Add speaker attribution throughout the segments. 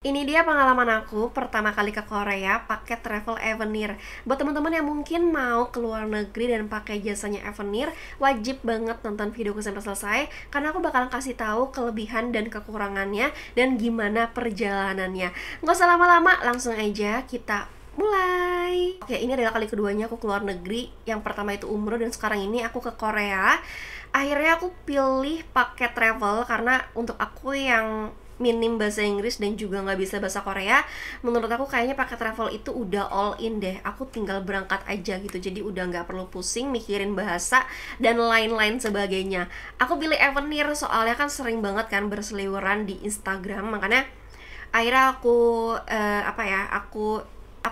Speaker 1: Ini dia pengalaman aku pertama kali ke Korea pakai Travel Avenir. Buat teman-teman yang mungkin mau ke luar negeri dan pakai jasanya Avenir, wajib banget nonton videoku sampai selesai karena aku bakalan kasih tahu kelebihan dan kekurangannya dan gimana perjalanannya. Nggak usah lama-lama, langsung aja kita mulai. Oke, ini adalah kali keduanya aku keluar negeri. Yang pertama itu umroh dan sekarang ini aku ke Korea. Akhirnya aku pilih paket travel karena untuk aku yang minim bahasa Inggris dan juga nggak bisa bahasa Korea, menurut aku kayaknya paket travel itu udah all in deh. Aku tinggal berangkat aja gitu, jadi udah nggak perlu pusing mikirin bahasa dan lain-lain sebagainya. Aku pilih Avenir soalnya kan sering banget kan berseliweran di Instagram, makanya akhirnya aku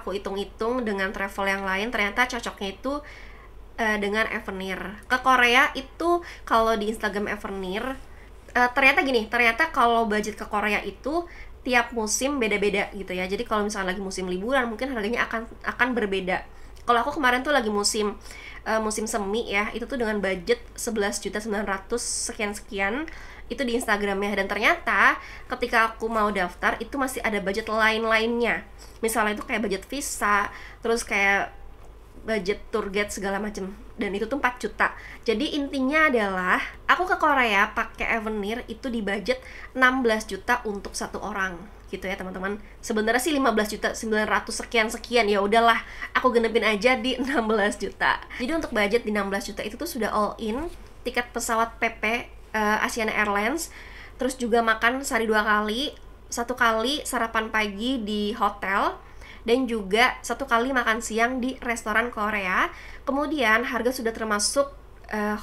Speaker 1: hitung-hitung dengan travel yang lain, ternyata cocoknya itu dengan Avenir. Ke Korea itu kalau di Instagram Avenir, ternyata kalau budget ke Korea itu tiap musim beda-beda gitu ya. Jadi kalau misalnya lagi musim liburan mungkin harganya akan berbeda. Kalau aku kemarin tuh lagi musim semi ya, itu tuh dengan budget 11.900 sekian-sekian itu di Instagramnya. Dan ternyata ketika aku mau daftar itu masih ada budget lain-lainnya. Misalnya itu kayak budget visa, terus kayak budget tour guide segala macem, dan itu tuh 4 juta. Jadi intinya adalah aku ke Korea pakai Avenir itu di budget 16 juta untuk satu orang gitu ya teman-teman. Sebenarnya sih 15 juta 900 sekian ya udahlah, aku genepin aja di 16 juta. Jadi untuk budget di 16 juta itu tuh sudah all in, tiket pesawat PP Asiana Airlines, terus juga makan sehari 2 kali, 1 kali sarapan pagi di hotel, dan juga 1 kali makan siang di restoran Korea. Kemudian harga sudah termasuk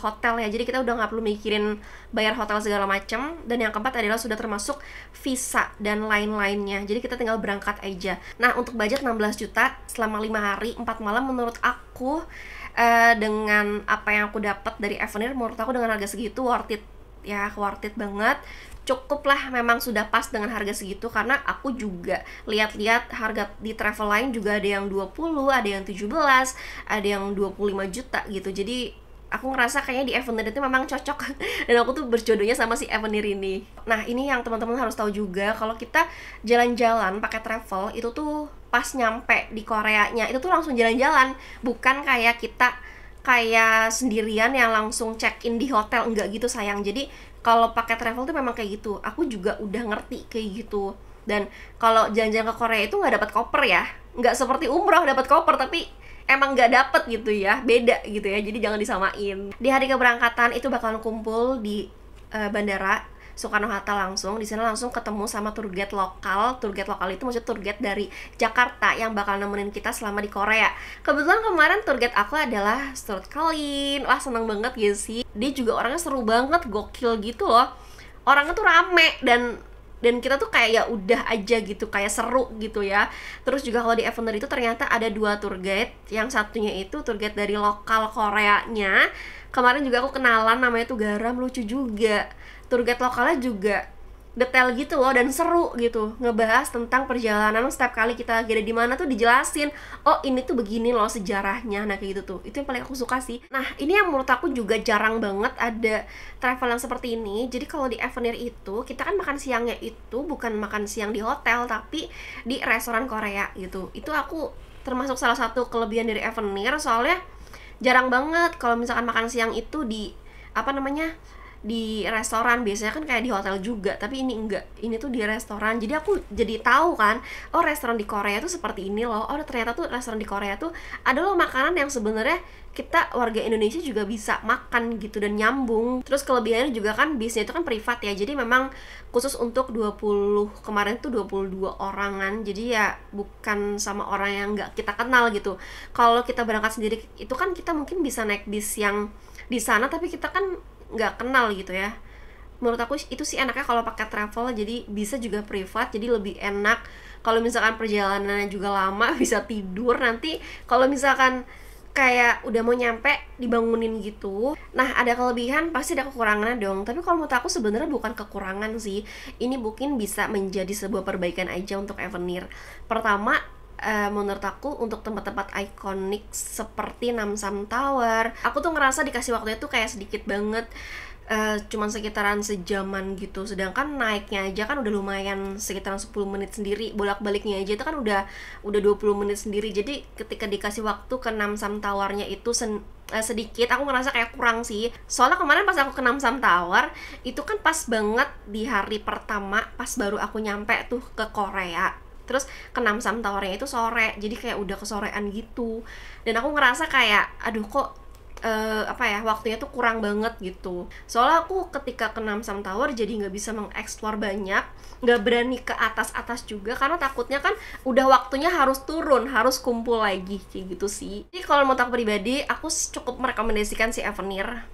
Speaker 1: hotel ya, jadi kita udah nggak perlu mikirin bayar hotel segala macam. Dan yang keempat adalah sudah termasuk visa dan lain-lainnya, jadi kita tinggal berangkat aja. Nah untuk budget 16 juta selama 5 hari 4 malam, menurut aku dengan apa yang aku dapat dari Avenir, menurut aku dengan harga segitu worth it ya, worth it banget. Cukup lah, memang sudah pas dengan harga segitu, karena aku juga lihat-lihat harga di travel lain juga ada yang 20, ada yang 17, ada yang 25 juta gitu. Jadi aku ngerasa kayaknya di Avenir itu memang cocok dan aku tuh berjodohnya sama si Avenir ini. Nah ini yang teman-teman harus tahu juga, kalau kita jalan-jalan pakai travel itu tuh pas nyampe di Koreanya itu tuh langsung jalan-jalan, bukan kayak kita kayak sendirian yang langsung check in di hotel, enggak gitu sayang. Jadi kalau pakai travel tuh memang kayak gitu. Aku juga udah ngerti kayak gitu. Dan kalau jalan-jalan ke Korea itu nggak dapat koper ya, nggak seperti umroh dapat koper, tapi emang nggak dapet gitu ya, beda gitu ya. Jadi jangan disamain. Di hari keberangkatan itu bakalan kumpul di bandara Soekarno-Hatta, langsung di sana langsung ketemu sama tour guide lokal. Tour guide lokal itu maksudnya tour guide dari Jakarta yang bakal nemenin kita selama di Korea. Kebetulan kemarin tour guide aku adalah Stuart Kalin. Wah seneng banget ya sih. Dia juga orangnya seru banget, gokil gitu loh. Orangnya tuh rame dan kita tuh kayak ya udah aja gitu, kayak seru gitu ya. Terus juga kalau di Avenir itu ternyata ada 2 tour guide. Yang satunya itu tour guide dari lokal Koreanya. Kemarin juga aku kenalan, namanya tuh Garam, lucu juga. Tour guide lokalnya juga detail gitu loh dan seru gitu, ngebahas tentang perjalanan. Setiap kali kita lagi ada di mana tuh dijelasin, oh ini tuh begini loh sejarahnya. Nah kayak gitu tuh, itu yang paling aku suka sih. Nah ini yang menurut aku juga jarang banget ada travel yang seperti ini. Jadi kalau di Avenir itu kita kan makan siangnya itu bukan makan siang di hotel, tapi di restoran Korea gitu. Itu aku termasuk salah satu kelebihan dari Avenir, soalnya jarang banget kalau misalkan makan siang itu di di restoran. Biasanya kan kayak di hotel juga, tapi ini enggak, ini tuh di restoran. Jadi aku jadi tahu kan, oh restoran di Korea tuh seperti ini loh. Oh ternyata tuh restoran di Korea tuh ada loh makanan yang sebenarnya kita warga Indonesia juga bisa makan gitu dan nyambung. Terus kelebihannya juga kan bisnya itu kan privat ya, jadi memang khusus untuk 20, kemarin tuh 22 orangan, jadi ya bukan sama orang yang nggak kita kenal gitu. Kalau kita berangkat sendiri itu kan kita mungkin bisa naik bis yang di sana, tapi kita kan nggak kenal gitu ya. Menurut aku itu sih enaknya kalau pakai travel, jadi bisa juga privat, jadi lebih enak. Kalau misalkan perjalanannya juga lama bisa tidur nanti kalau misalkan kayak udah mau nyampe dibangunin gitu. Nah ada kelebihan pasti ada kekurangannya dong, tapi kalau menurut aku sebenarnya bukan kekurangan sih, ini mungkin bisa menjadi sebuah perbaikan aja untuk Avenir. Pertama, menurut aku untuk tempat-tempat ikonik seperti Namsan Tower, aku tuh ngerasa dikasih waktunya tuh kayak sedikit banget. cuman sekitaran sejaman gitu, sedangkan naiknya aja kan udah lumayan sekitaran 10 menit sendiri, bolak-baliknya aja itu kan udah 20 menit sendiri. Jadi ketika dikasih waktu ke Namsan Tower-nya itu sedikit, aku ngerasa kayak kurang sih. Soalnya kemarin pas aku ke Namsan Tower itu kan pas banget di hari pertama, pas baru aku nyampe tuh ke Korea. Terus ke Namsan Tower-nya itu sore, jadi kayak udah kesorean gitu. Dan aku ngerasa kayak aduh kok apa ya, waktunya tuh kurang banget gitu. Soalnya aku ketika ke Namsan Tower jadi nggak bisa mengeksplor banyak, nggak berani ke atas-atas juga karena takutnya kan udah waktunya harus turun, harus kumpul lagi kayak gitu sih. Jadi kalau menurut aku pribadi, aku cukup merekomendasikan si Avenir.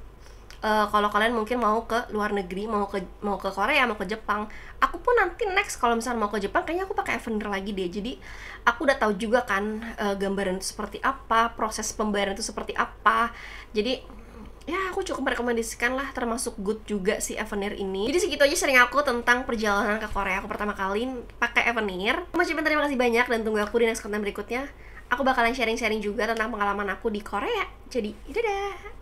Speaker 1: Kalau kalian mungkin mau ke luar negeri, mau ke Korea, mau ke Jepang. Aku pun nanti next kalau misalnya mau ke Jepang kayaknya aku pakai Avenir lagi deh. Jadi aku udah tahu juga kan gambaran itu seperti apa, proses pembayaran itu seperti apa. Jadi ya aku cukup merekomendasikan lah, termasuk good juga si Avenir ini. Jadi segitu aja sharing aku tentang perjalanan ke Korea aku pertama kali pakai Avenir. Aku ucapin terima kasih banyak dan tunggu aku di next konten berikutnya. Aku bakalan sharing-sharing juga tentang pengalaman aku di Korea. Jadi dadah.